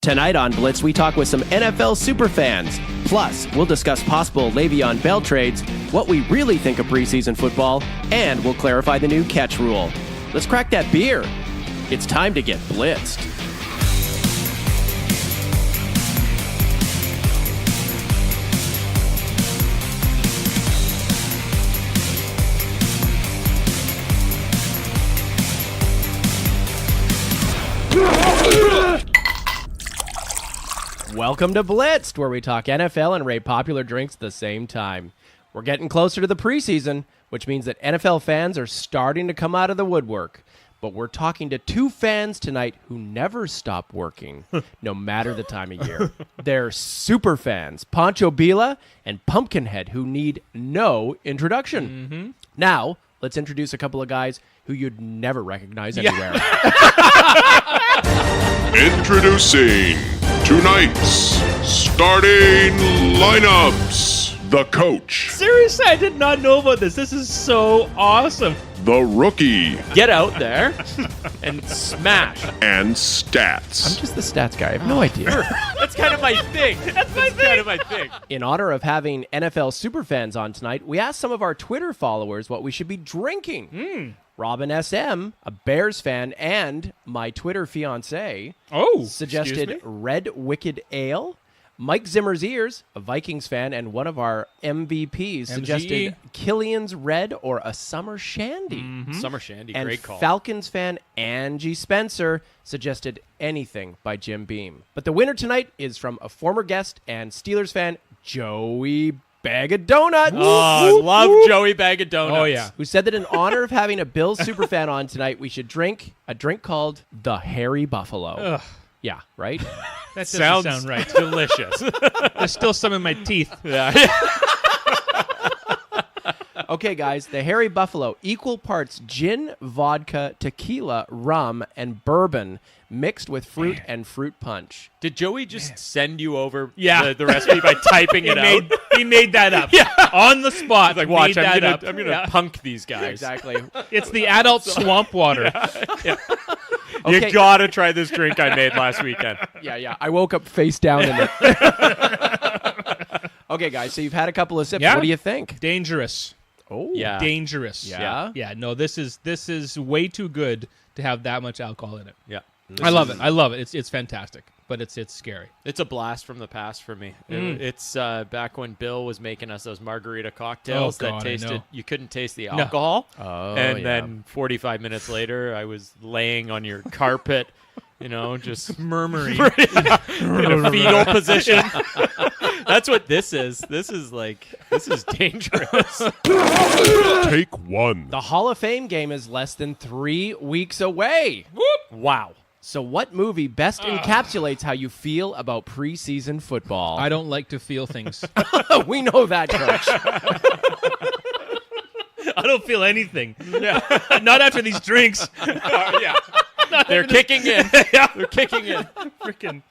Tonight on Blitz, we talk with some NFL superfans. Plus, we'll discuss possible Le'Veon Bell trades, what we really think of preseason football, and we'll clarify the new catch rule. Let's crack that beer. It's time to get blitzed. Welcome to Blitzed, where we talk NFL and rate popular drinks at the same time. We're getting closer to the preseason, which means that NFL fans are starting to come out of the woodwork. But we're talking to two fans tonight who never stop working, no matter the time of year. They're Superfans, Pancho, Billa, and Pumpkinhead, who need no introduction. Now, let's introduce a couple of guys who you'd never recognize anywhere. Introducing tonight's starting lineups. The coach, Seriously, I did not know about this. This is so awesome. the rookie, Get out there and smash. and I'm stats. just the stats guy. I have no idea. That's kind of my thing. That's kind of my thing. In honor of having NFL Superfans on tonight, we asked some of our Twitter followers what we should be drinking. Robin SM, a Bears fan, and my Twitter fiance suggested Red Wicked Ale. Mike Zimmer's Ears, a Vikings fan and one of our MVPs, suggested Killian's Red or a Summer Shandy. Summer Shandy, And great call. Falcons fan Angie Spencer suggested anything by Jim Beam. But the winner tonight is from a former guest and Steelers fan, Joey Bag of Donuts. Oh, I love Joey Bag of Donuts. Oh, yeah. Who said that in honor of having a Bills superfan on tonight, we should drink a drink called the Hairy Buffalo. Ugh. Yeah, right? That doesn't Sounds sound right. delicious. There's still some in my teeth. Okay, guys, the Hairy Buffalo, equal parts gin, vodka, tequila, rum, and bourbon mixed with fruit and fruit punch. Did Joey just send you over Yeah. the recipe by typing it out? He made that up. On the spot. Like, watch, made I'm that gonna up. punk these guys. Exactly. It's the adult swamp water. Okay. You gotta try this drink I made last weekend. Yeah. I woke up face down in it. Okay, guys, so you've had a couple of sips. Yeah. What do you think? Dangerous. Oh, Yeah. Dangerous. Yeah? Yeah, no, this is way too good to have that much alcohol in it. Yeah. I love it. It's fantastic, but it's scary. It's a blast from the past for me. It's back when Bill was making us those margarita cocktails Oh, God, I that tasted, know. you couldn't taste the alcohol. Oh, and yeah. then 45 minutes later, I was laying on your carpet, just Murmuring. in a fetal position. That's what this is. This is dangerous. Take one. The Hall of Fame game is less than 3 weeks away. Wow. So what movie best encapsulates how you feel about preseason football? I don't like to feel things. We know that, Coach. I don't feel anything. Yeah. Not after these drinks. They're kicking in. They're kicking in. Freaking.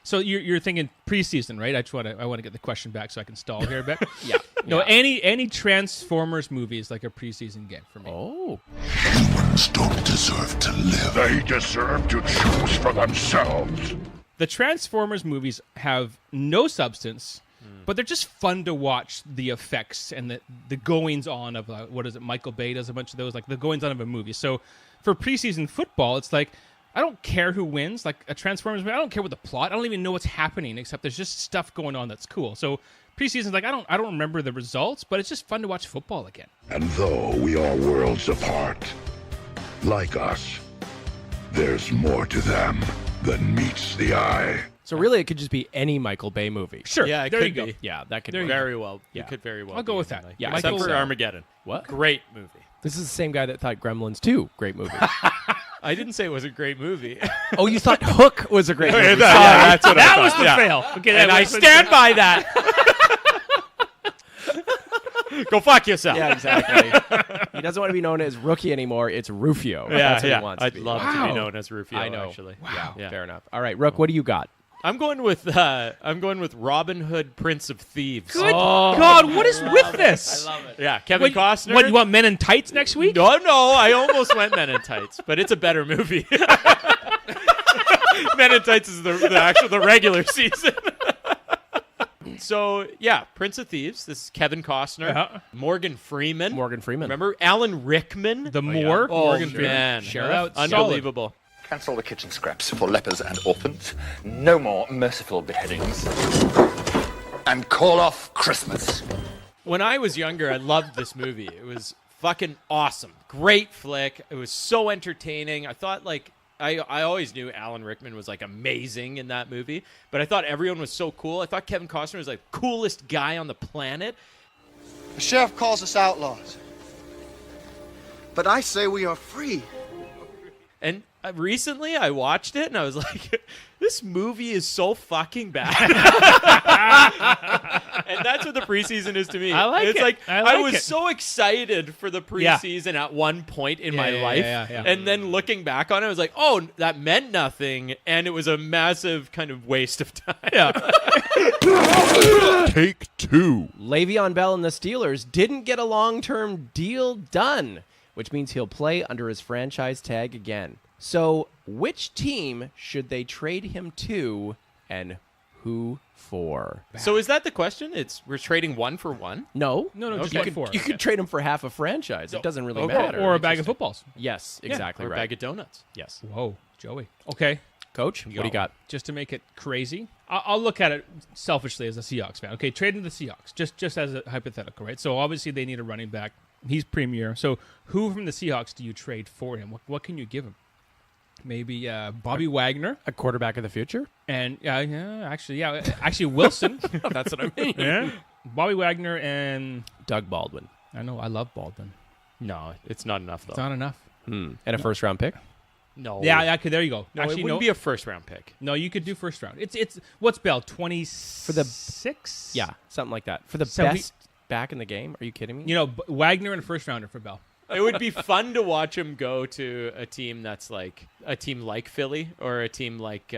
So you're thinking preseason, right? I want to get the question back so I can stall here a bit. Yeah. No, any Transformers movie is like a preseason game for me. Oh. Humans don't deserve to live. They deserve to choose for themselves. The Transformers movies have no substance, but they're just fun to watch. The effects and the goings on of Michael Bay does a bunch of those, like the goings on of a movie. So for preseason football, it's like I don't care who wins. Like a Transformers movie, I don't care what the plot. I don't even know what's happening except there's just stuff going on that's cool. So preseason's like I don't remember the results, but it's just fun to watch football again. And though we are worlds apart, like us, there's more to them than meets the eye. So really, it could just be any Michael Bay movie. Sure. Yeah, it there could you go. be. Yeah, that could There be. you go. Very well. Yeah. It could very well I'll go be with that. anyway. Yeah, Except I think for so. Armageddon. What? Great movie. This is the same guy that thought Gremlins 2, great movie. I didn't say it was a great movie. Oh, you thought Hook was a great movie. Yeah, that's what That I was thought. the Yeah. fail. Okay, And I stand by that. Go fuck yourself. Yeah, exactly. He doesn't want to be known as Rookie anymore. It's Rufio. That's what he wants to I'd be. love to Wow. be known as Rufio. I know. Actually. Wow. Yeah. Fair enough. All right, Rook, what do you got? I'm going with Robin Hood, Prince of Thieves. Good God, what is with this? I love it. Yeah, Kevin Costner. What, you want Men in Tights next week? No, I almost went Men in Tights, but it's a better movie. Men in Tights is the regular season. So, yeah, Prince of Thieves. This is Kevin Costner. Yeah. Morgan Freeman. Remember? Alan Rickman. The Moor. Oh, Morgan Freeman. man. Sheriff. Unbelievable. Cancel the kitchen scraps for lepers and orphans. No more merciful beheadings. And call off Christmas. When I was younger, I loved this movie. It was fucking awesome. Great flick. It was so entertaining. I thought, like, I always knew Alan Rickman was, like, amazing in that movie, but I thought everyone was so cool. I thought Kevin Costner was, like, coolest guy on the planet. The sheriff calls us outlaws. But I say we are free. And recently I watched it, and I was like, this movie is so fucking bad. And that's what the preseason is to me. I like it's it. like I was it. so excited for the preseason at one point in my life. Yeah. And then looking back on it, I was like, oh, that meant nothing. And it was a massive kind of waste of time. Yeah. Take two. Le'Veon Bell and the Steelers didn't get a long-term deal done, which means he'll play under his franchise tag again. So, which team should they trade him to, and who for? So is that the question? We're trading one for one? No, No, just you what could, for? you could trade him for half a franchise. It doesn't really okay. matter. Or a bag of footballs. Yes, exactly Or a right. bag of donuts. Yes, Whoa, Joey. Okay. Coach, what do you got? Just to make it crazy, I'll look at it selfishly as a Seahawks fan. Okay, trading the Seahawks, just as a hypothetical, right? So obviously they need a running back. He's premier. So who from the Seahawks do you trade for him? What can you give him? Maybe Bobby Wagner A quarterback of the future? and actually Wilson. That's what I mean. Yeah, Bobby Wagner and Doug Baldwin. I know I love Baldwin. No, it's not enough, though. It's not enough. And a first-round pick? No. Yeah, okay, there you go. No, Actually, it wouldn't be a first-round pick. no, you could do first round. It's what's Bell 26 Yeah, something like that. For the So best back in the game? Are you kidding me? You know, Wagner and a first rounder for Bell. It would be fun to watch him go to a team that's like a team like Philly or a team like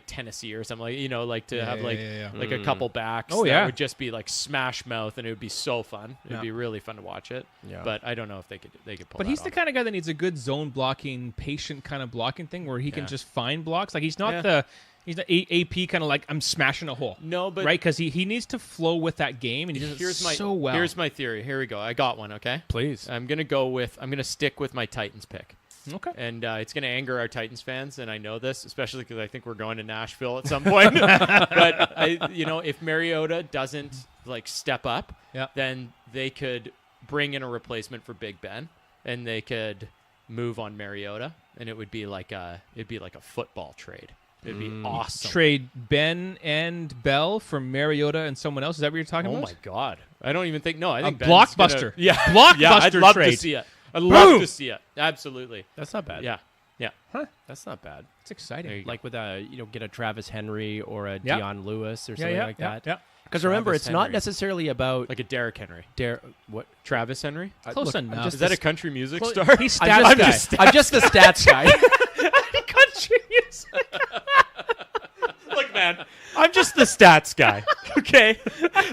Tennessee or something, like, you know, like to have like a couple backs. Oh, that yeah. would just be like smash mouth, and it would be so fun. It'd be really fun to watch it. Yeah. But I don't know if they could pull. But that he's the off. kind of guy that needs a good zone blocking, patient kind of blocking thing where he can just find blocks. Like he's not Yeah. he's the AP kind of like I'm smashing a hole. No, but right, because he needs to flow with that game, and he does it so well. Here's my theory. Here we go. I got one. Okay, Please. I'm gonna stick with my Titans pick. Okay. And it's going to anger our Titans fans, and I know this, especially because I think we're going to Nashville at some point. But if Mariota doesn't like step up, then they could bring in a replacement for Big Ben, and they could move on Mariota, and it would be like a football trade. It'd be awesome. Trade Ben and Bell for Mariota and someone else. Is that what you're talking Oh about? my God! I don't even think. No, I think A Ben's blockbuster. Gonna, Blockbuster yeah, I'd love trade. to see it. I'd love Boom! to see it. Absolutely. That's not bad. Yeah. That's not bad. It's exciting. Like with get a Travis Henry or a Yeah. Deion Lewis or something like that. Yeah. Because remember, Travis it's not Henry. necessarily about Like a Derrick Henry. what. Travis Henry? Close enough. Is that a country music Close- star? He's I'm stats just, guy. I'm just the stats guy. Country music. Look, man, I'm just the stats guy, okay?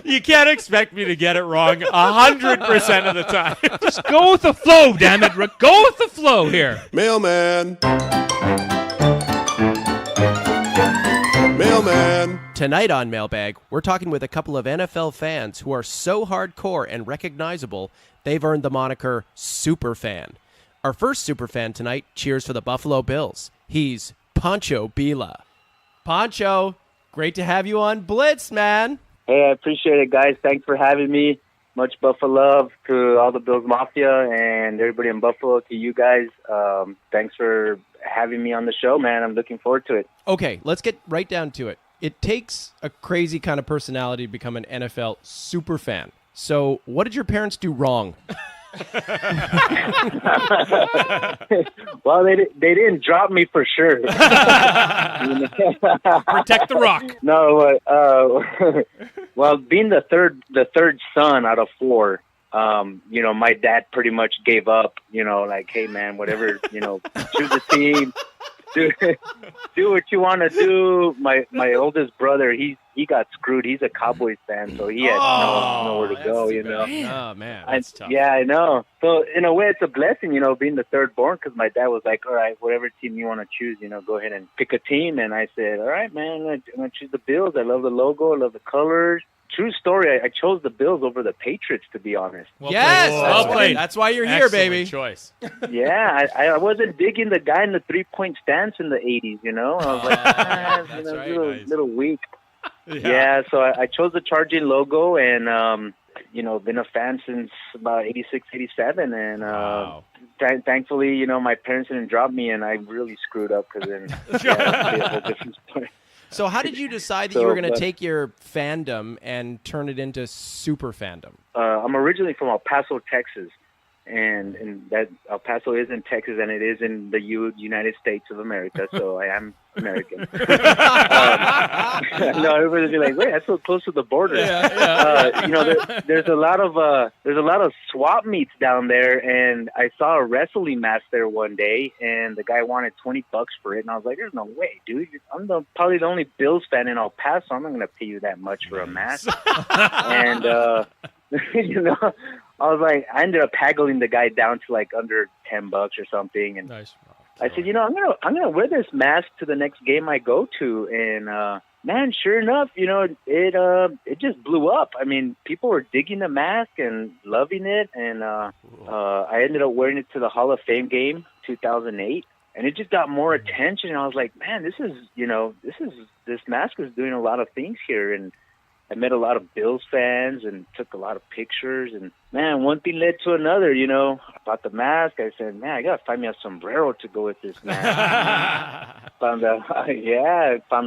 You can't expect me to get it wrong 100% of the time. Just go with the flow, damn it, Rick. Go with the flow here. Mailman. Mailman. Tonight on Mailbag, we're talking with a couple of NFL fans who are so hardcore and recognizable, they've earned the moniker Superfan. Our first Superfan tonight cheers for the Buffalo Bills. He's Pancho Billa. Pancho, great to have you on Blitzed, man. Hey, I appreciate it, guys. Thanks for having me. Much Buffalo love to all the Bills Mafia and everybody in Buffalo, to you guys. Thanks for having me on the show, man. I'm looking forward to it. Okay, let's get right down to it. It takes a crazy kind of personality to become an NFL superfan. So what did your parents do wrong? Well, they didn't drop me for sure. Protect the rock. No, well, being the third son out of four, my dad pretty much gave up. Like, hey man, whatever, choose a team. do what you want to do. My oldest brother, he got screwed. He's a Cowboys fan, so he had nowhere to go. You know. Oh man, that's tough. Yeah, I know. So in a way, it's a blessing, you know, being the third born, because my dad was like, all right, whatever team you want to choose, you know, go ahead and pick a team. And I said, all right, man, I'm going to choose the Bills. I love the logo. I love the colors. True story. I chose the Bills over the Patriots, to be honest. Yes, Well played. That's why you're here, Excellent baby. choice. Yeah, I wasn't digging the guy in the 3-point stance in the 80s, you know. I was like, That's you know, right. little weak. Yeah, so I chose the charging logo, and you know, been a fan since about 86, 87, and thankfully, you know, my parents didn't drop me, and I really screwed up, because then that'd be a whole different story. So how did you decide that you were going to take your fandom and turn it into super fandom? I'm originally from El Paso, Texas, and that El Paso is in Texas, and it is in the United States of America, so I am American. No, everybody's be like, wait, that's so close to the border. You know, there's a lot of swap meets down there, and I saw a wrestling match there one day, and the guy wanted $20 for it, and I was like, there's no way, dude. I'm probably the only Bills fan in El Paso. I'm not going to pay you that much for a match. And you know, I was like, I ended up haggling the guy down to like under $10 or something, and Nice. I said, you know, I'm gonna wear this mask to the next game I go to, and man, sure enough, you know, it just blew up. I mean, people were digging the mask and loving it, and I ended up wearing it to the Hall of Fame game 2008, and it just got more attention. And I was like, man, this mask is doing a lot of things here, and I met a lot of Bills fans and took a lot of pictures, and man, one thing led to another, you know. I bought the mask. I said, man, I got to find me a sombrero to go with this mask. found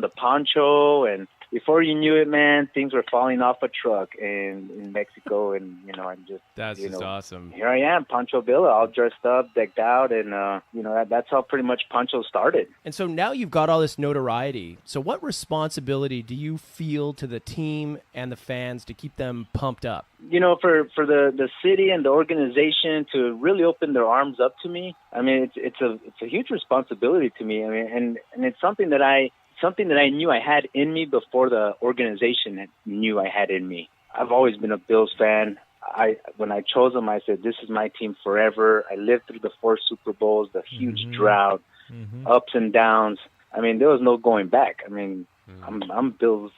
the poncho, and before you knew it, man, things were falling off a truck in Mexico, and, you know, That's just awesome. Here I am, Pancho Billa, all dressed up, decked out, and, you know, that's how pretty much Pancho started. And so now you've got all this notoriety. So what responsibility do you feel to the team and the fans to keep them pumped up? You know, for the city and the organization to really open their arms up to me, I mean, it's a huge responsibility to me. I mean, and it's something that I knew I had in me before the organization knew I had in me. I've always been a Bills fan. When I chose them, I said, this is my team forever. I lived through the 4 Super Bowls, the huge drought, ups and downs. I mean, there was no going back. I mean, I'm Bills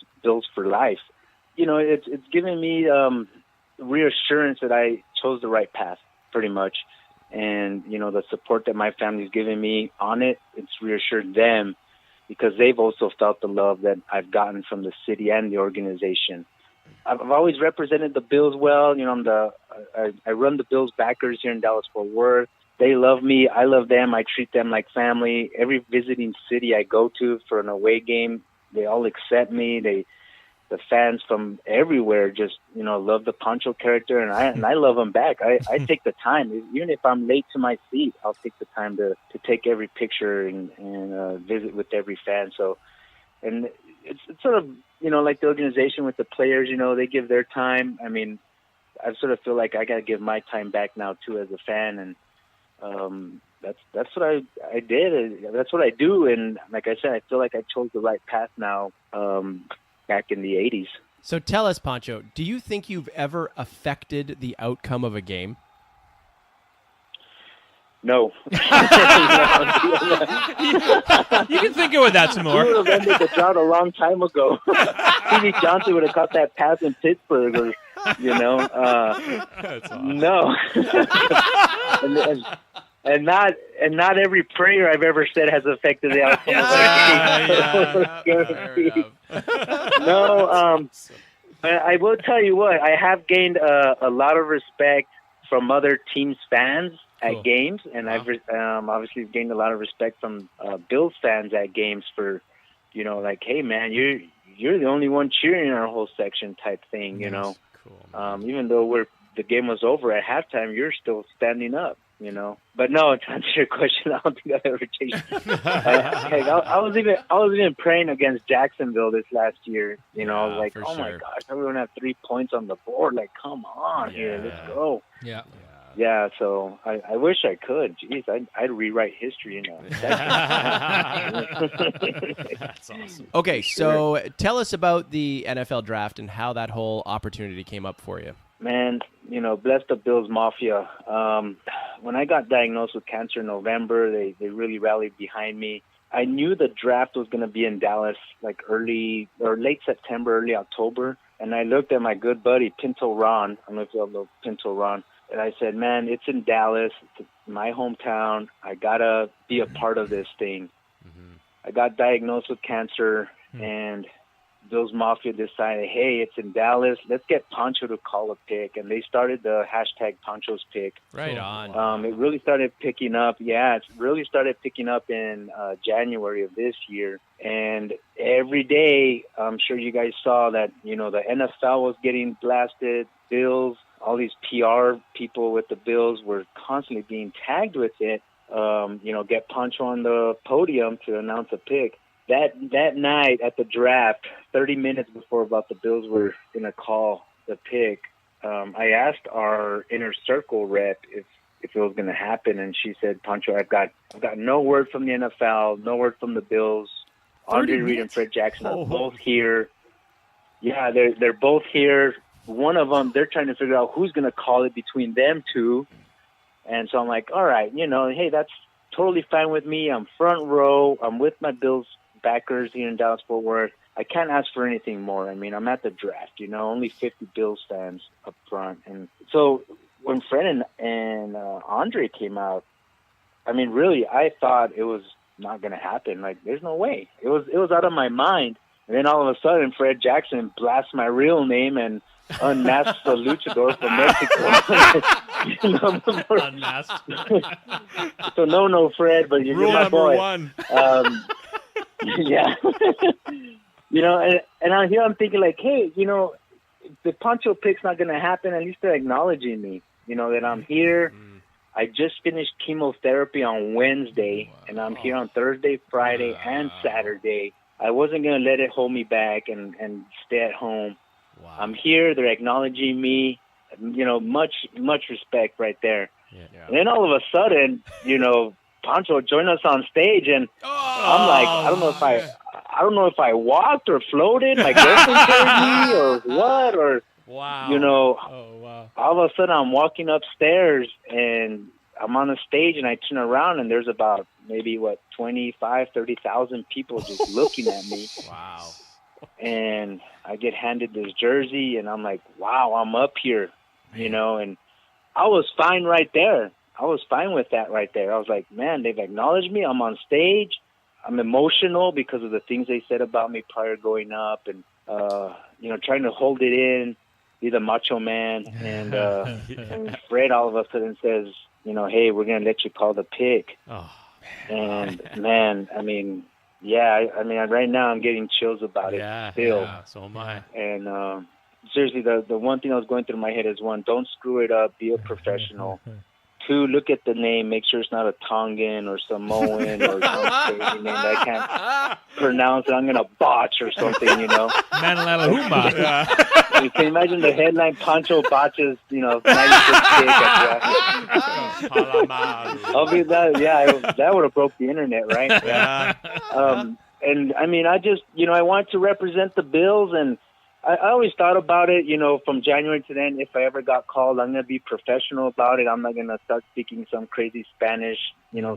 for life. You know, it's given me reassurance that I chose the right path, pretty much. And, you know, the support that my family's given me on it, it's reassured them, because they've also felt the love that I've gotten from the city and the organization. I've always represented the Bills well. You know, I run the Bills backers here in Dallas-Fort Worth. They love me. I love them. I treat them like family. Every visiting city I go to for an away game, they all accept me. The fans from everywhere just, you know, love the Pancho character, and I love them back. I take the time, even if I'm late to my seat, I'll take the time to take every picture and visit with every fan. So, and it's sort of, you know, like the organization with the players, you know, they give their time. I mean, I sort of feel like I got to give my time back now too as a fan, and that's what I did. That's what I do, and like I said, I feel like I chose the right path now. Back in the 80s. So tell us, Pancho, do you think you've ever affected the outcome of a game? No. You can think with that some more. We would have ended the drought a long time ago. Stevie Johnson would have caught that pass in Pittsburgh, or, you know. That's awesome. No. And not every prayer I've ever said has affected the outcome of the game. No, I will tell you what, I have gained a lot of respect from other teams' fans at games, and I've obviously gained a lot of respect from Bills fans at games for, you know, like, hey man, you're the only one cheering in our whole section type thing, you know. Cool, even though the game was over at halftime, you're still standing up. You know, but no, to answer your question, I don't think I've ever changed. I was even praying against Jacksonville this last year. You know, I was like, oh my gosh, everyone have 3 points on the board. Like, come on here, let's go. Yeah. Yeah, so I wish I could. Jeez, I'd rewrite history. That's awesome. Okay, so tell us about the NFL draft and how that whole opportunity came up for you. Man, bless the Bills Mafia. When I got diagnosed with cancer in November, they really rallied behind me. I knew the draft was going to be in Dallas like early or late September, early October. And I looked at my good buddy, Pinto Ron. I don't know if you all know Pinto Ron. And I said, man, it's in Dallas. It's my hometown. I got to be a part of this thing. Mm-hmm. I got diagnosed with cancer, and Bills Mafia decided, hey, it's in Dallas. Let's get Pancho to call a pick. And they started the hashtag Pancho's Pick. Right on. It really started picking up. Yeah, it really started picking up in January of this year. And every day, I'm sure you guys saw that, the NFL was getting blasted. Bills, all these PR people with the Bills were constantly being tagged with it. Get Pancho on the podium to announce a pick. That night at the draft, 30 minutes before about the Bills were going to call the pick, I asked our inner circle rep if it was going to happen, and she said, Pancho, I've got no word from the NFL, no word from the Bills. Andre Reed and Fred Jackson are both here. Yeah, they're both here. One of them, they're trying to figure out who's going to call it between them two. And so I'm like, all right, hey, that's totally fine with me. I'm front row. I'm with my Bills backers here in Dallas-Fort Worth. I can't ask for anything more. I mean, I'm at the draft, only 50 Bills fans up front. And so when Fred and Andre came out, I mean, really, I thought it was not going to happen. Like, there's no way. It was out of my mind. And then all of a sudden, Fred Jackson blasts my real name and unmasks the luchador from Mexico. Unmasked. So no, Fred, but you're my boy. Rule number 1. Yeah. And out here I'm thinking like, hey, if the Pancho pick's not going to happen, at least they're acknowledging me, that I'm here. I just finished chemotherapy on Wednesday, and I'm here on Thursday, Friday, and Saturday. I wasn't going to let it hold me back and stay at home. Wow. I'm here. They're acknowledging me. Much respect right there. Yeah. And then all of a sudden, Pancho joined us on stage, and I'm like, I don't know if I walked or floated. My girlfriend carried me or what, or wow. All of a sudden I'm walking upstairs and I'm on the stage, and I turn around and there's about maybe 30,000 people just looking at me. Wow. And I get handed this jersey, and I'm like, wow, I'm up here, and I was fine right there. I was fine with that right there. I was like, man, they've acknowledged me. I'm on stage. I'm emotional because of the things they said about me prior going up, and, trying to hold it in, be the macho man. And, and Fred all of a sudden says, hey, we're going to let you call the pick. Oh, and man, I mean, yeah, right now I'm getting chills about it still. Yeah, so am I. And seriously, the one thing that was going through my head is, one, don't screw it up, be a professional. 2, look at the name, make sure it's not a Tongan or Samoan or some crazy name that I can't pronounce it. I'm going to botch or something, Manalahuma. You can imagine the headline, Pancho botches, 96 pick. I'll be that would have broke the internet, right? Yeah. And I mean, I want to represent the Bills, and I always thought about it, from January to then, if I ever got called, I'm going to be professional about it. I'm not going to start speaking some crazy Spanish,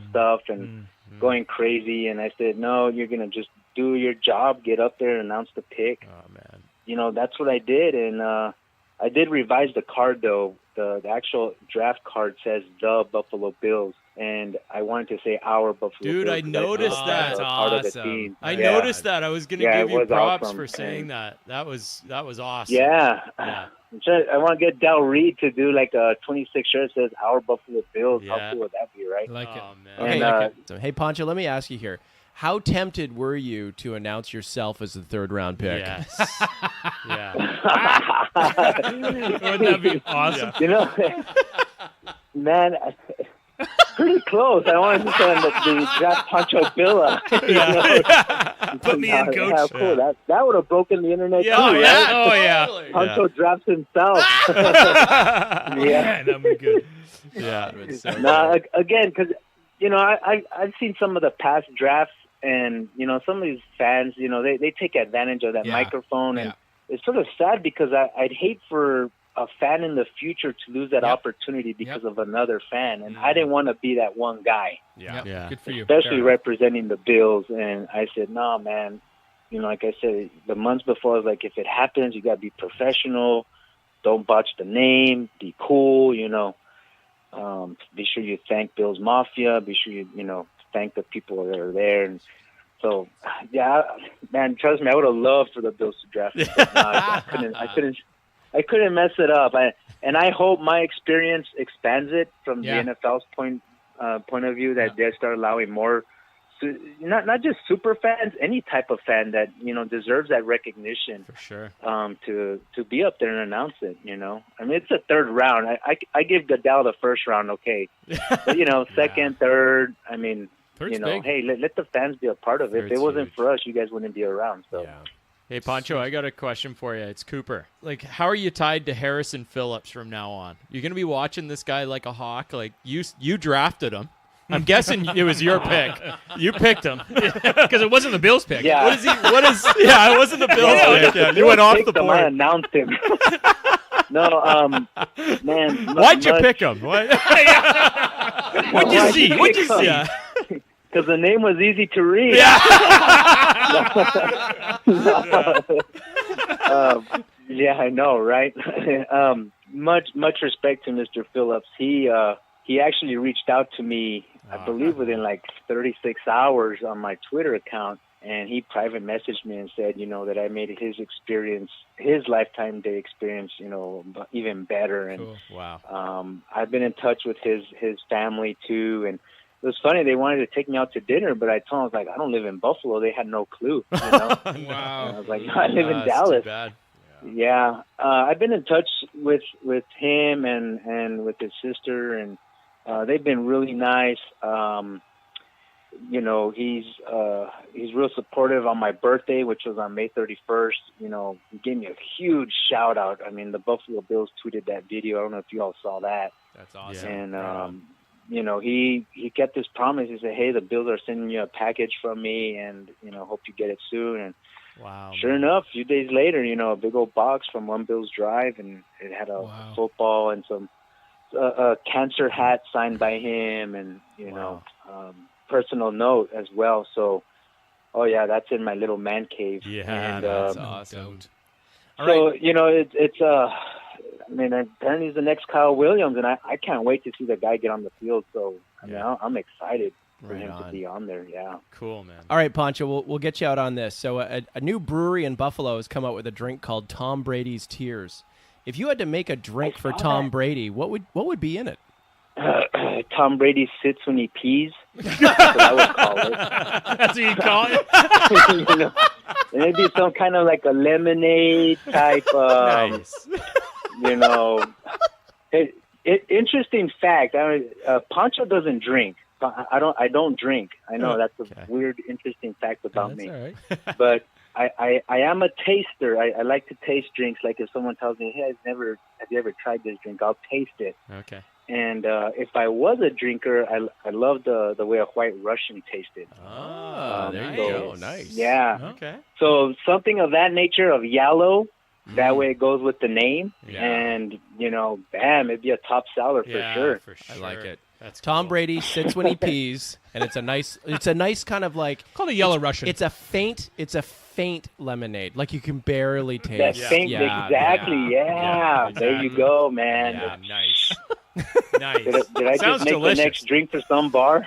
stuff and going crazy. And I said, no, you're going to just do your job, get up there and announce the pick. Oh, man. That's what I did. And I did revise the card, though. The actual draft card says the Buffalo Bills. And I wanted to say our Buffalo Dude, Bills. I noticed that. That's part of the awesome. team. I noticed that. I was going to give you it was props awesome. for saying that. That was awesome. Yeah. Yeah. I want to get Del Reed to do like a 26 shirt that says our Buffalo Bills. Yeah. How cool would that be, right? I like it. Oh, man. And, So, hey, Pancho, let me ask you here. How tempted were you to announce yourself as the 3rd-round pick? Yes. Yeah. Wouldn't that be awesome? Man, pretty close. I wanted to say the draft Pancho Billa. Put me in, coach. Yeah, cool. That would have broken the internet. Yeah, too, oh, right? yeah. Oh, yeah. Pancho drafts himself. Yeah, that'd be good. Yeah. Again, because I've seen some of the past drafts, and some of these fans, they take advantage of that microphone, and it's sort of sad because I'd hate for a fan in the future to lose that opportunity because of another fan, and I didn't want to be that one guy. Yeah. Good for you. Especially representing the Bills, and I said, no, man. Like I said, the months before, I was like, if it happens, you got to be professional. Don't botch the name. Be cool, Be sure you thank Bills Mafia. Be sure you, thank the people that are there. And so, yeah, man, trust me, I would have loved for the Bills to draft me. But no, I couldn't mess it up. I hope my experience expands it from the NFL's point of view, that they start allowing more, not just super fans, any type of fan that deserves that recognition. For sure. To be up there and announce it. I mean, it's a third round. I give Goodell the first round, okay, but second, third. I mean, Third's big. Hey, let the fans be a part of it. If it wasn't for us, you guys wouldn't be around. So. Yeah. Hey, Pancho, I got a question for you. It's Cooper. Like, how are you tied to Harrison Phillips from now on? You're going to be watching this guy like a hawk? Like, you drafted him. I'm guessing it was your pick. You picked him. Because it wasn't the Bills' pick. Yeah. What is it wasn't the Bills' pick. Yeah, you went off the board. I announced him. No, man. Why'd you pick him? What? What'd you see? What'd you see? Because the name was easy to read. Yeah, I know, right? Much respect to Mr. Phillips. He actually reached out to me, I believe, within like 36 hours on my Twitter account, and he private messaged me and said, that I made his lifetime day experience, even better. And cool. Wow. I've been in touch with his family too, and it was funny. They wanted to take me out to dinner, but I told them, I was like, I don't live in Buffalo. They had no clue. Wow. And I was like, no, I live in Dallas. Too bad. Yeah. I've been in touch with him and with his sister, and they've been really nice. He's real supportive on my birthday, which was on May 31st. He gave me a huge shout out. I mean, the Buffalo Bills tweeted that video. I don't know if you all saw that. That's awesome. And, he kept his promise. He said, hey, the Bills are sending you a package from me, and, hope you get it soon. And wow. Sure enough, a few days later, a big old box from One Bills Drive, and it had a football and some a cancer hat signed by him, and, personal note as well. So, that's in my little man cave. Yeah, and, that's awesome. So, it's apparently he's the next Kyle Williams, and I can't wait to see the guy get on the field. So, I'm excited for him to be on there. Yeah. Cool, man. All right, Pancho, we'll get you out on this. So a new brewery in Buffalo has come out with a drink called Tom Brady's Tears. If you had to make a drink for Tom Brady, what would be in it? Tom Brady sits when he pees. That's what I would call it. That's what you call it? Maybe some kind of like a lemonade type. Nice. Interesting fact. Pancho doesn't drink. I don't drink. I know that's a weird, interesting fact about me. All right. But I am a taster. I like to taste drinks. Like if someone tells me, hey, have you ever tried this drink? I'll taste it. Okay. And if I was a drinker, I love the way a White Russian tasted. Oh, there you go. Nice. Yeah. Okay. So something of that nature, of yellow, that way it goes with the name. Yeah. And, bam, it'd be a top seller for sure. For sure. I like it. That's Tom cool. Brady sits when he pees, and it's a nice kind of like Called a yellow Russian. It's a faint lemonade, like you can barely taste. That faint, exactly. Yeah. There you go, man. Yeah, nice. Nice. Did I Sounds just make delicious. the next drink for some bar?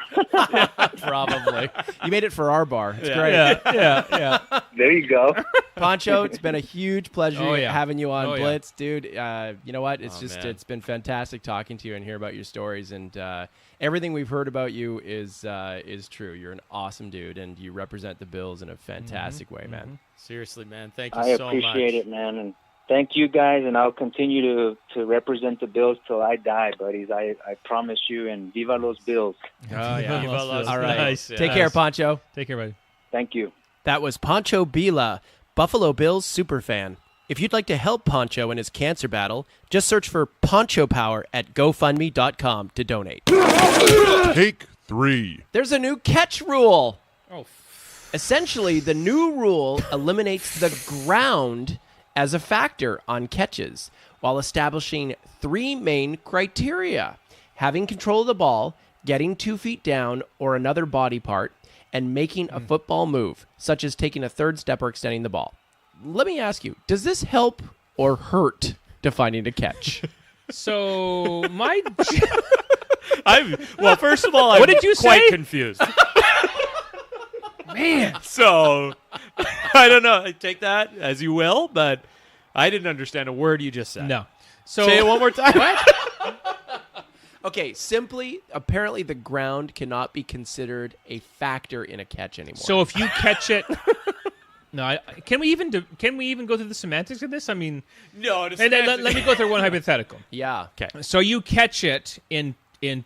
Probably. You made it for our bar. It's great. Yeah. There you go. Pancho, it's been a huge pleasure having you on Blitz, dude. You know what? It's been fantastic talking to you and hear about your stories, and everything we've heard about you is true. You're an awesome dude, and you represent the Bills in a fantastic way, man. Seriously, man. Thank you so much. I appreciate it, man, and thank you guys, and I'll continue to represent the Bills till I die, buddies. I promise you, and Viva los Bills. Oh, yeah. Viva los All right. Nice. Take care, Pancho. Take care, buddy. Thank you. That was Pancho Billa, Buffalo Bills superfan. If you'd like to help Pancho in his cancer battle, just search for Pancho Power at GoFundMe.com to donate. Take 3. There's a new catch rule. Oh, Essentially, the new rule eliminates the ground as a factor on catches while establishing 3 main criteria: having control of the ball, getting 2 feet down or another body part, and making a football move, such as taking a third step or extending the ball. Let me ask you, does this help or hurt defining a catch? so Well, first of all, I'm What did you quite say? confused. Man. So, I don't know. Take that as you will, but I didn't understand a word you just said. no. So Say it one more time. Okay, simply, apparently the ground cannot be considered a factor in a catch anymore. So if you catch it, no. Can we even go through the semantics of this? I mean, No, let me go through one hypothetical. yeah. Okay. So you catch it in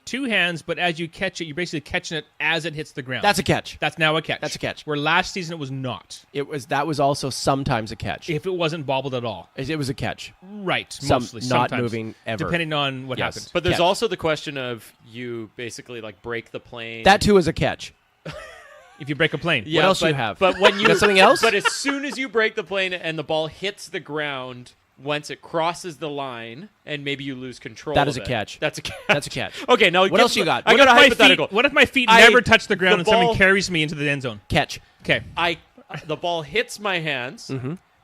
2 hands, but as you catch it, you're basically catching it as it hits the ground. That's a catch. That's now a catch. That's a catch. Where last season it was not. That was also sometimes a catch. If it wasn't bobbled at all. It was a catch. Right. Not sometimes, moving ever. Depending on what Yes. happens. But there's Catch. also the question of you basically like break the plane. That too is a catch. If you break a plane. Yeah, else do but, you have? But when you got something else? But as soon as you break the plane and the ball hits the ground, once it crosses the line, and maybe you lose control. That of is a it, catch. That's a catch. That's a catch. Okay, now What else you got? I got a hypothetical. What if my feet I- never touch the ground the and someone ball- carries me into the end zone? Catch. Okay. The ball hits my hands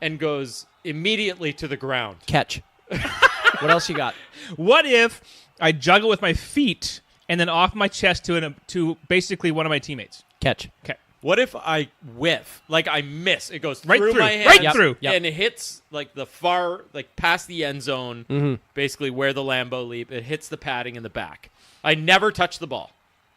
and goes immediately to the ground. Catch. What else you got? What if I juggle with my feet and then off my chest to basically one of my teammates? Catch. Okay. What if I whiff? Like I miss. It goes Right through through. my hands. Right through. Yep. And it hits like the far, like past the end zone, basically where the Lambeau leap. It hits the padding in the back. I never touch the ball.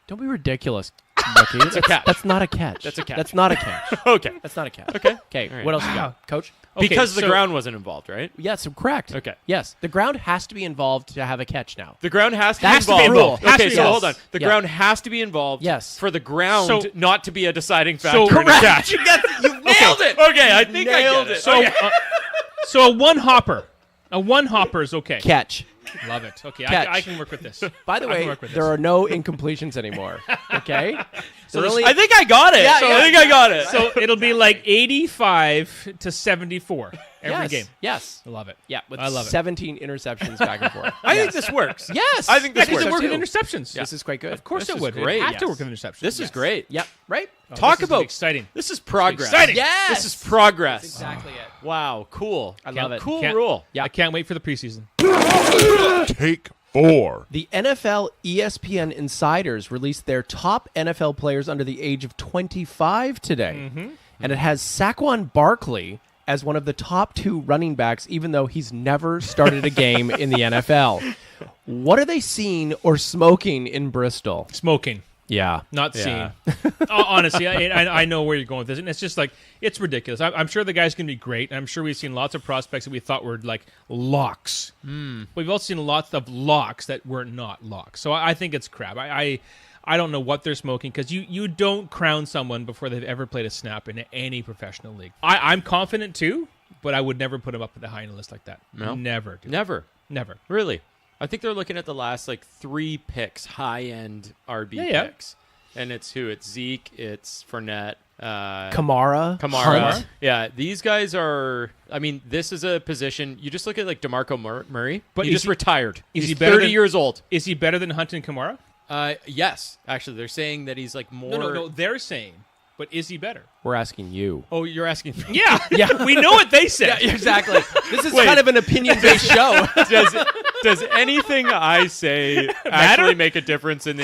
Don't be ridiculous, Rookie. That's a catch. That's not a catch. That's a catch. That's not a catch. Okay. That's not a catch. Okay. Okay. All right. What else you got, Coach? Okay, Because the so- ground wasn't involved, right? Yes, correct. Okay. Yes, the ground has to be involved to have a catch now. The ground has to Has be to be involved. involved. Has Okay, to be so involved. hold on. The Yeah. ground has to be involved. Yes. For the ground So- not to be a deciding factor in a Correct. catch. You nailed it. Okay, I think I Nailed get it. it. So, so a one hopper. A one hopper is okay. Catch. Love it. Okay, Catch. I can work with this. By the I can way, work with there this. are no incompletions anymore. Okay. So I think I got it. Yeah, I think I got it. So it'll be like 85 to 74 every yes. game. Yes. I love it. Yeah, with I love it. 17 interceptions back and forth. I think this works. Yes. I think this Because works. it works with too. interceptions. This is quite good. Of course This it is would. great. It have to Yes. work with interceptions. This is Yes. great. Yep. Right. Talk this is gonna be about exciting. This is progress. Exciting. Yes. This is progress. Exactly it. Wow, cool. I love it. Cool Can't- rule. Yeah. I can't wait for the preseason. Take 4. The NFL ESPN Insiders released their top NFL players under the age of 25 today. And it has Saquon Barkley as one of the top 2 running backs, even though he's never started a game in the NFL. What are they seeing or smoking in Bristol? Smoking. Yeah. Not Yeah. seeing. Honestly, I know where you're going with this, and it's just like it's ridiculous. I'm sure the guy's going to be great. And I'm sure we've seen lots of prospects that we thought were like locks. But we've also seen lots of locks that were not locks. So I think it's crap. I don't know what they're smoking because you don't crown someone before they've ever played a snap in any professional league. I'm confident too, but I would never put him up at the high end list like that. No? Never. Dude. Never. Never. Really. I think they're looking at the last like 3 picks, high-end RB Yeah. picks. And it's who? It's Zeke, it's Fournette, Kamara. Kamara. Hunt. Yeah, these guys are. I mean, this is a position. You just look at like DeMarco Murray, But he is just he- retired. is He's he better 30 than- years old. Is he better than Hunt and Kamara? Yes, actually, they're saying that he's like more. No. They're saying, but is he better? We're asking you. Oh, you're asking me. Yeah. We know what they said. Exactly. This is Wait. kind of an opinion-based show. Does anything I say actually make a difference in the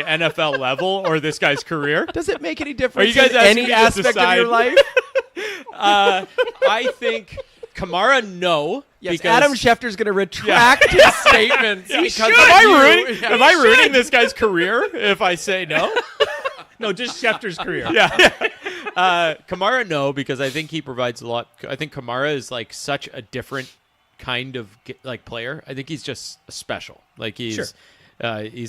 NFL level or this guy's career? Does it make any difference Are you guys in asking any me to aspect of decide? your life? I think Kamara, no. Yes, because Adam Schefter's going to retract his statements because Am of I you. ruining? Yeah. Am I ruining this guy's career if I say no? No, just Schefter's career. Kamara, no, because I think he provides a lot. I think Kamara is like such a different kind of like player. I think he's just special. Like he's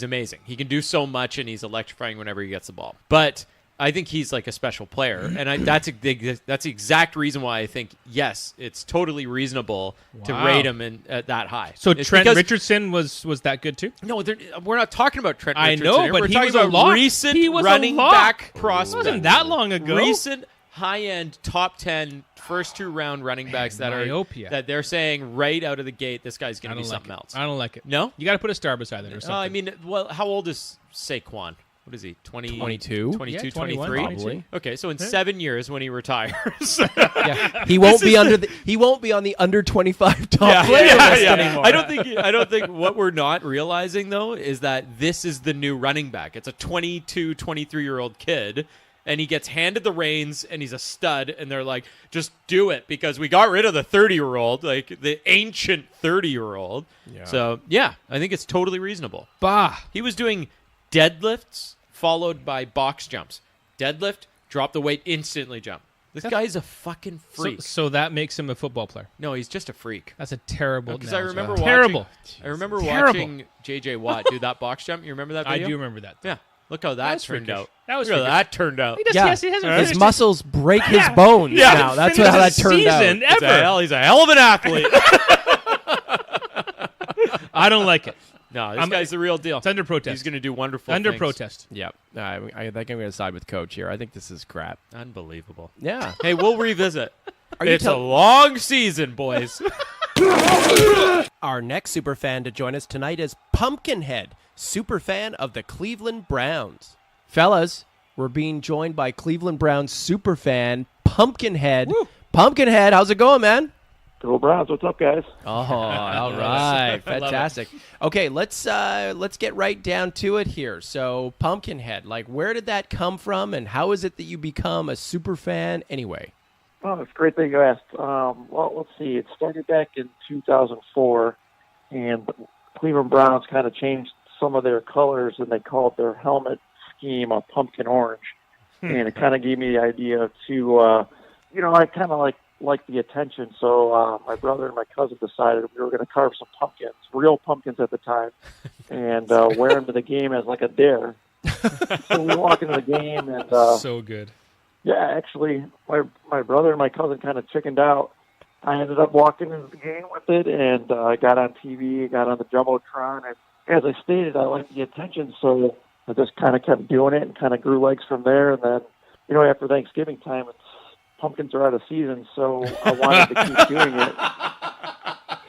amazing. He can do so much, and he's electrifying whenever he gets the ball. But I think he's like a special player, and that's the exact reason why I think yes, it's totally reasonable to rate him that high. So Trent Richardson was that good too? No, we're not talking about Trent Richardson. I know, here. but we're he talking was about recent running back prospects. It wasn't that long ago. Recent high-end top 10 first 2-round running backs that they're saying right out of the gate, this guy's going to be something else. I don't like it. No? You got to put a star beside it or something. I mean, well, how old is Saquon? What is he, 22? 22, 21, 23? probably. Okay, so in 7 years when he retires. He won't be he won't be on the under 25 top player list anymore. I don't think what we're not realizing, though, is that this is the new running back. It's a 22, 23-year-old kid, and he gets handed the reins, and he's a stud, and they're like, just do it, because we got rid of the 30-year-old, like the ancient 30-year-old. Yeah. So, yeah, I think it's totally reasonable. Bah. He was doing deadlifts followed by box jumps. Deadlift, drop the weight, instantly jump. This guy's a fucking freak. So that makes him a football player. No, he's just a freak. That's a terrible. Because I remember watching watching J.J. Watt do that box jump. You remember that video? I do remember that. Yeah. Look how that turned out. That was Look how that turned out. His muscles break his bones now. That's how that turned out. He's a hell of an athlete. I don't like it. No, this guy's the real deal. It's under protest. He's going to do wonderful Under things. protest. Yep. I think I'm going to side with Coach here. I think this is crap. Unbelievable. Yeah. Hey, we'll revisit. you It's a long season, boys. Our next superfan to join us tonight is Pumpkinhead, superfan of the Cleveland Browns. Fellas, we're being joined by Cleveland Browns superfan Pumpkinhead. Woo. Pumpkinhead, how's it going, man? Go Browns! What's up, guys? Oh, all right, fantastic. Okay, let's get right down to it here. So, Pumpkinhead, like, where did that come from, and how is it that you become a super fan anyway? Oh, it's a great thing you asked. Well, let's see. It started back in 2004, and the Cleveland Browns kind of changed some of their colors, and they called their helmet scheme a pumpkin orange, and it kind of gave me the idea to, I kind of like the attention, so my brother and my cousin decided we were going to carve some pumpkins, real pumpkins at the time, and wear them to the game as like a dare. So we walk into the game, and so good. Yeah, actually, my brother and my cousin kind of chickened out. I ended up walking into the game with it, and I got on TV, got on the Jumbotron, and as I stated, I liked the attention, so I just kind of kept doing it and kind of grew legs from there. And then, after Thanksgiving time, pumpkins are out of season, so I wanted to keep doing it.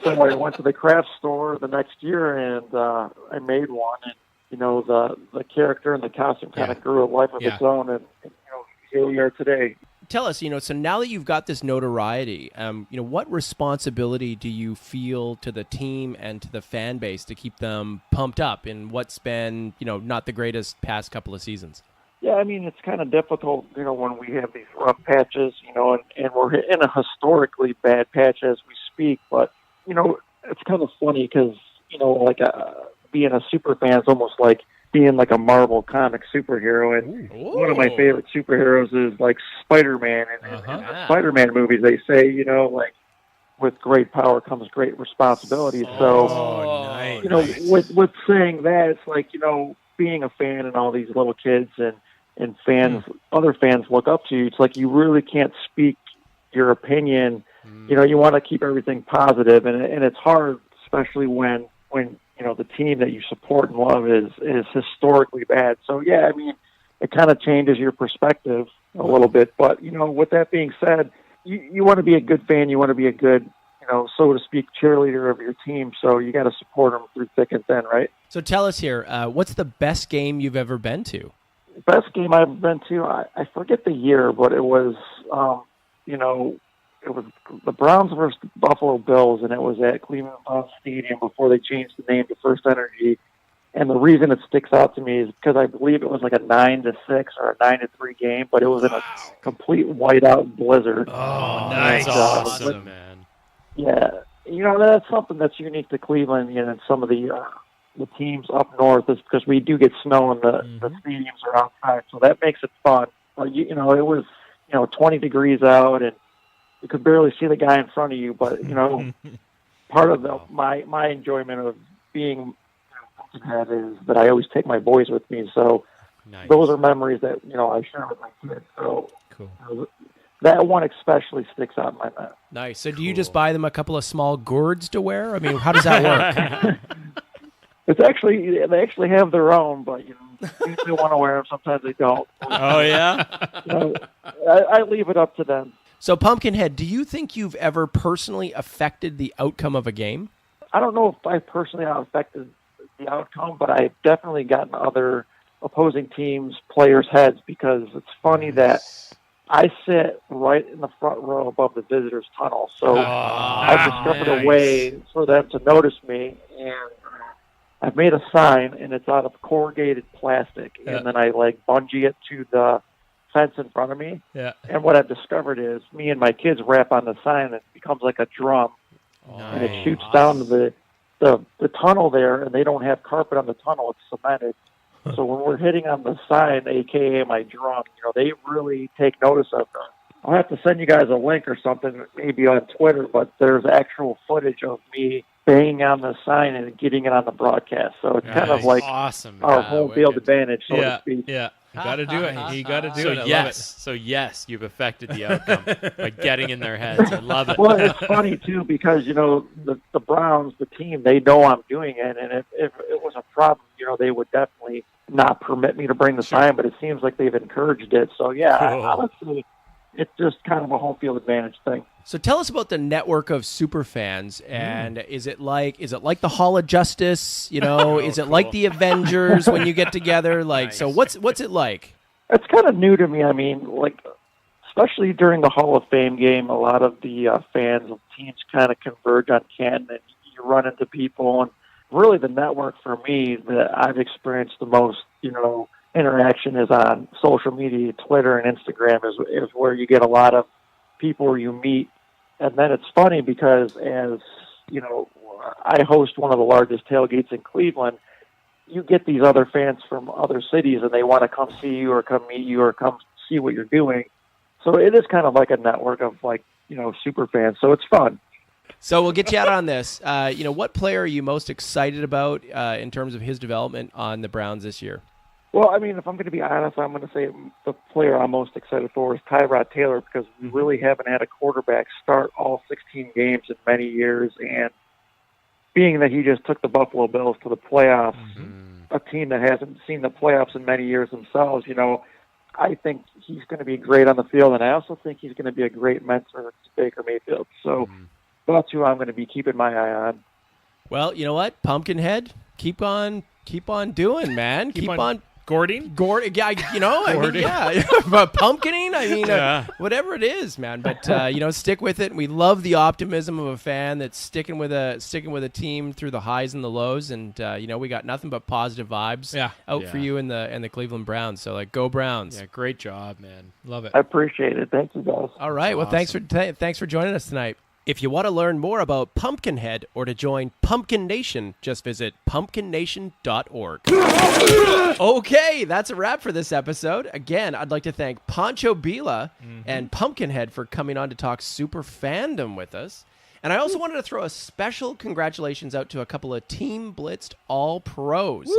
So I went to the craft store the next year, and I made one. And the character and the costume kind of grew a life of its own, and here we are today. Tell us, so now that you've got this notoriety, what responsibility do you feel to the team and to the fan base to keep them pumped up in what's been, not the greatest past couple of seasons? Yeah, I mean, it's kind of difficult, when we have these rough patches, and we're in a historically bad patch as we speak. But, it's kind of funny because, being a super fan is almost like being like a Marvel comic superhero. And one of my favorite superheroes is like Spider-Man. And in the Spider-Man movies, they say, with great power comes great responsibility. So, nice. With saying that, it's like, being a fan and all these little kids and fans, other fans look up to you. It's like you really can't speak your opinion. You want to keep everything positive, and it's hard, especially when the team that you support and love is historically bad. So yeah, I mean, it kind of changes your perspective a little bit. But with that being said, you want to be a good fan. You want to be a good, so to speak, cheerleader of your team. So you got to support them through thick and thin, right? So tell us here, what's the best game you've ever been to? Best game I've been to, I forget the year, but it was, it was the Browns versus the Buffalo Bills, and it was at Cleveland Browns Stadium before they changed the name to First Energy. And the reason it sticks out to me is because I believe it was like a 9-6 or a 9-3 game, but it was in a complete whiteout blizzard. Oh, nice. That's awesome, man. Yeah. That's something that's unique to Cleveland and some of the teams up north is because we do get snow and the stadiums are outside, so that makes it fun. But it was 20 degrees out, and you could barely see the guy in front of you. But part of my enjoyment of being Pumpkinhead is that I always take my boys with me. So those are memories that, I share with my kids. So cool. That one especially sticks out in my mind. Nice. So do you just buy them a couple of small gourds to wear? I mean, how does that work? They actually have their own, but if they want to wear them, sometimes they don't. Oh yeah. I leave it up to them. So Pumpkinhead, do you think you've ever personally affected the outcome of a game? I don't know if I personally have affected the outcome, but I've definitely gotten other opposing teams' players' heads, because it's funny that I sit right in the front row above the visitors' tunnel. So I've discovered a way for them to notice me, and I've made a sign, and it's out of corrugated plastic, and then I bungee it to the fence in front of me. Yeah. And what I've discovered is me and my kids rap on the sign, and it becomes like a drum, and it shoots down to the tunnel there, and they don't have carpet on the tunnel; it's cemented. So when we're hitting on the sign, aka my drum, they really take notice of them. I'll have to send you guys a link or something, maybe on Twitter, but there's actual footage of me banging on the sign and getting it on the broadcast. So it's kind of like awesome. our home field advantage, so to speak. Yeah. You got to do it. You got to do So it. I love it. So yes, you've affected the outcome by getting in their heads. I love it. Well, it's funny too, because the Browns, the team, they know I'm doing it, and if it was a problem, they would definitely not permit me to bring the sign. But it seems like they've encouraged it. So yeah, honestly, it's just kind of a home field advantage thing. So tell us about the network of Superfans, and is it like the Hall of Justice? Is it like the Avengers when you get together? So what's it like? It's kind of new to me. I mean, especially during the Hall of Fame game, a lot of the fans of teams kind of converge on Canton, and you run into people. And really, the network for me that I've experienced the most, interaction is on social media. Twitter and Instagram is where you get a lot of people you meet. And then it's funny because, as I host one of the largest tailgates in Cleveland, you get these other fans from other cities, and they want to come see you or come meet you or come see what you're doing. So it is kind of like a network of super fans. So it's fun. So we'll get you out on this. What player are you most excited about in terms of his development on the Browns this year? Well, I mean, if I'm going to be honest, I'm going to say the player I'm most excited for is Tyrod Taylor, because we really haven't had a quarterback start all 16 games in many years. And being that he just took the Buffalo Bills to the playoffs, a team that hasn't seen the playoffs in many years themselves, I think he's going to be great on the field. And I also think he's going to be a great mentor to Baker Mayfield. So that's who I'm going to be keeping my eye on. Well, you know what? Pumpkinhead, keep on doing, man. Keep on Gording? Yeah, but pumpkining, whatever it is, man. But stick with it. We love the optimism of a fan that's sticking with a team through the highs and the lows, and we got nothing but positive vibes out for you and the Cleveland Browns. So go Browns. Yeah, great job, man. Love it. I appreciate it. Thank you, guys. All right. Well, awesome. thanks for joining us tonight. If you want to learn more about Pumpkinhead or to join Pumpkin Nation, just visit pumpkinnation.org. Okay, that's a wrap for this episode. Again, I'd like to thank Pancho, Billa, and Pumpkinhead for coming on to talk super fandom with us. And I also wanted to throw a special congratulations out to a couple of Team Blitzed All-Pros.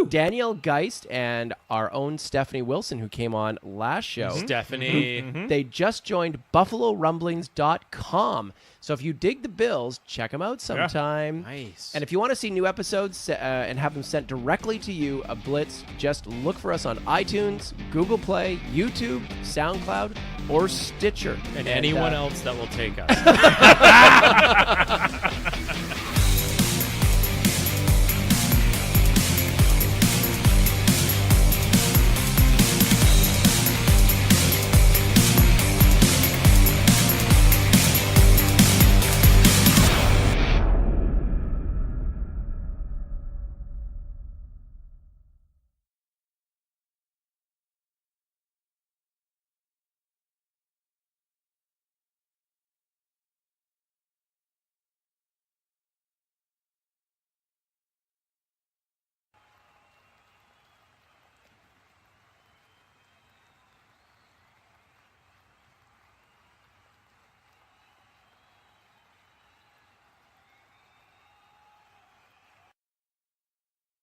Danielle Geist and our own Stephanie Wilson, who came on last show. Stephanie. They just joined BuffaloRumblings.com. So if you dig the Bills, check them out sometime. Nice. And if you want to see new episodes and have them sent directly to you, a Blitz, just look for us on iTunes, Google Play, YouTube, SoundCloud, or Stitcher. And anyone else that will take us.